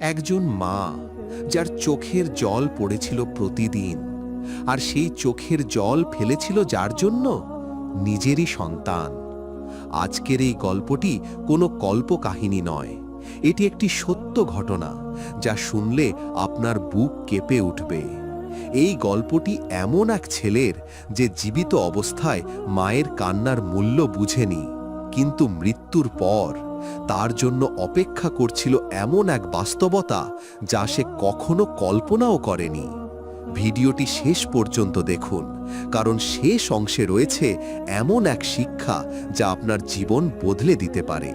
একজন মা যার চোখের জল পড়েছিল প্রতিদিন, আর সেই চোখের জল ফেলেছিল যার জন্য? নিজেরই সন্তান। আজকের এই গল্পটি কোনো কল্পকাহিনী নয়, এটি একটি সত্য ঘটনা যা শুনলে আপনার বুক কেঁপে উঠবে। এই গল্পটি এমন এক ছেলের যে জীবিত অবস্থায় মায়ের কান্নার মূল্য বুঝেনি, কিন্তু মৃত্যুর পর তার জন্য অপেক্ষা করছিল এমন এক বাস্তবতা যা সে কখনো কল্পনাও করেনি। ভিডিওটি শেষ পর্যন্ত দেখুন, কারণ শেষ অংশে রয়েছে এমন এক শিক্ষা যা আপনার জীবন বদলে দিতে পারে।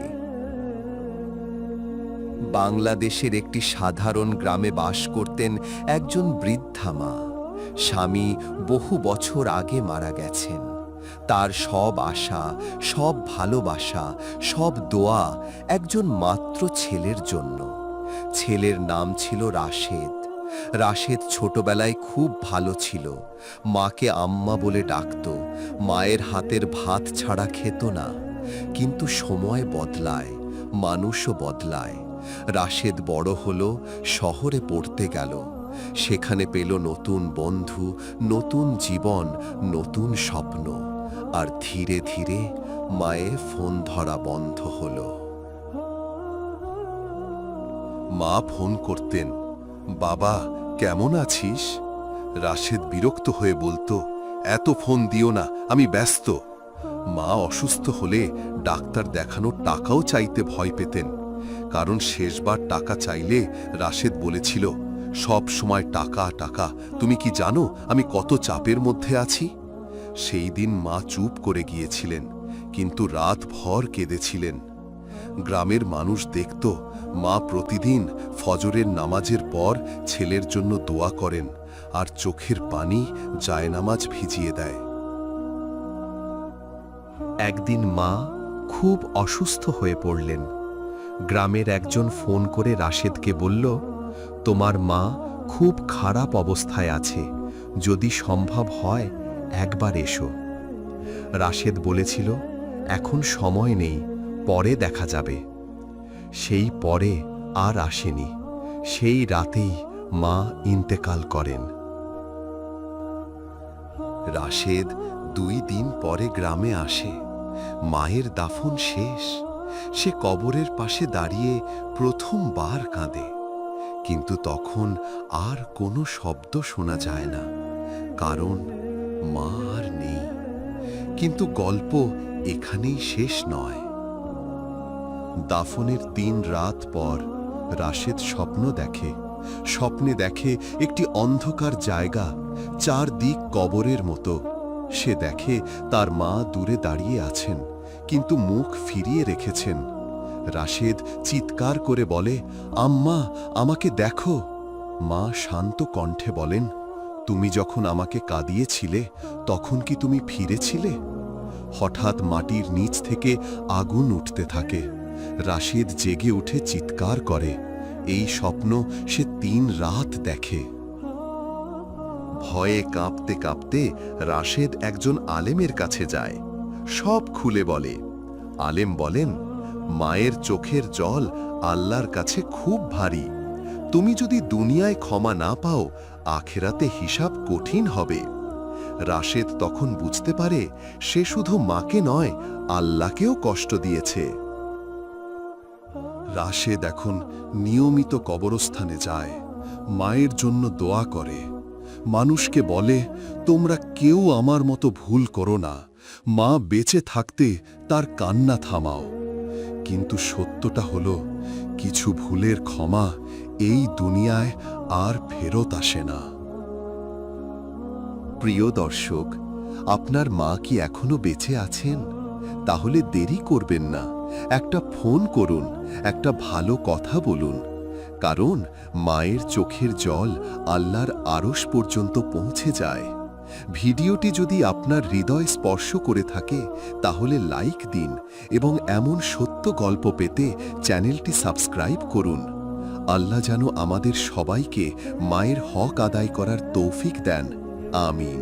বাংলাদেশের একটি সাধারণ গ্রামে বাস করতেন একজন বৃদ্ধা মা। স্বামী বহু বছর আগে মারা গেছেন। তার সব আশা, সব ভালোবাসা, সব দোয়া একজন মাত্র ছেলের জন্য। ছেলের নাম ছিল রাশেদ। রাশেদ ছোটবেলায় খুব ভালো ছিল। মাকে আম্মা বলে ডাকত। মায়ের হাতের ভাত ছাড়া খেত না। কিন্তু সময় বদলায়, মানুষও বদলায়। রাশেদ বড় হলো, শহরে পড়তে গেল। সেখানে পেল নতুন বন্ধু, নতুন জীবন, নতুন স্বপ্ন। আর ধীরে ধীরে মায়ে ফোন ধরা বন্ধ হলো। মা ফোন করতেন, বাবা কেমন আছিস? রাশেদ বিরক্ত হয়ে বলতো, এত ফোন দিও না, আমি ব্যস্ত। মা অসুস্থ হলে ডাক্তার দেখানোর টাকাও চাইতে ভয় পেতেন, কারণ শেষবার টাকা চাইলে রাশেদ বলেছিল, সব সময় টাকা টাকা, তুমি কি জানো আমি কত চাপের মধ্যে আছি? সেই দিন মা চুপ করে গিয়েছিলেন, কিন্তু রাত ভর কেঁদেছিলেন। গ্রামের মানুষ দেখত মা প্রতিদিন ফজরের নামাজের পর ছেলের জন্য দোয়া করেন, আর চোখের পানি জায়নামাজ ভিজিয়ে দেয়। একদিন মা খুব অসুস্থ হয়ে পড়লেন। গ্রামের একজন ফোন করে রাশেদকে বলল, তোমার মা খুব খারাপ অবস্থায় আছে, যদি সম্ভব হয় একবার এসো। রাশেদ বলেছিল, এখন সময় নেই, পরে দেখা যাবে। সেই পরে আর আসেনি। সেই রাতেই মা ইন্তেকাল করেন। রাশেদ 2 দিন পরে গ্রামে আসে। মায়ের দাফন শেষ। সে কবরের পাশে দাঁড়িয়ে প্রথমবার কাঁদে, কিন্তু তখন আর কোনো শব্দ শোনা যায় না, কারণ মা আর নেই। কিন্তু গল্প এখানেই শেষ নয়। দাফনের 3 রাত পর রাশেদ স্বপ্ন দেখে। স্বপ্নে দেখে একটি অন্ধকার জায়গা, চারদিক কবরের মতো। সে দেখে তার মা দূরে দাঁড়িয়ে আছেন, কিন্তু মুখ ফিরিয়ে রেখেছেন। রাশেদ চিৎকার করে বলে, আম্মা, আমাকে দেখো। মা শান্ত কণ্ঠে বলেন, তুমি যখন আমাকে কাঁদিয়েছিলে তখন কি তুমি ফিরেছিলে? হঠাৎ মাটির নিচ থেকে আগুন উঠতে থাকে। রাশেদ জেগে উঠে চিৎকার করে। এই স্বপ্ন সে 3 রাত দেখে। ভয়ে কাঁপতে কাঁপতে রাশেদ একজন আলেমের কাছে যায়। সব খুলে বলে। আলেম বলেন, মায়ের চোখের জল আল্লাহর কাছে খুব ভারী। তুমি যদি দুনিয়ায় ক্ষমা না পাও, আখেরাতে হিসাব কঠিন হবে। রাশেদ তখন বুঝতে পারে সে শুধু মাকে নয়, আল্লাহকেও কষ্ট দিয়েছে। রাশেদ এখন নিয়মিত কবরস্থানে যায়, মায়ের জন্য দোয়া করে। মানুষকে বলে, তোমরা কেউ আমার মতো ভুল করো না, মা বেঁচে থাকতে তার কান্না থামাও। কিন্তু সত্যটা হলো, কিছু ভুলের ক্ষমা এই দুনিয়ায় আর ফেরত আসে না। প্রিয় দর্শক, আপনার মা কি এখনো বেঁচে আছেন? তাহলে দেরি করবেন না, একটা ফোন করুন, একটা ভালো কথা বলুন, কারণ মায়ের চোখের জল আল্লাহর আরশ পর্যন্ত পৌঁছে যায়। ভিডিওটি যদি আপনার হৃদয় স্পর্শ করে থাকে তাহলে লাইক দিন, এবং এমন সত্য গল্প পেতে চ্যানেলটি সাবস্ক্রাইব করুন। আল্লাহ যেন আমাদের সবাইকে মায়ের হক আদায় করার তৌফিক দেন। আমিন।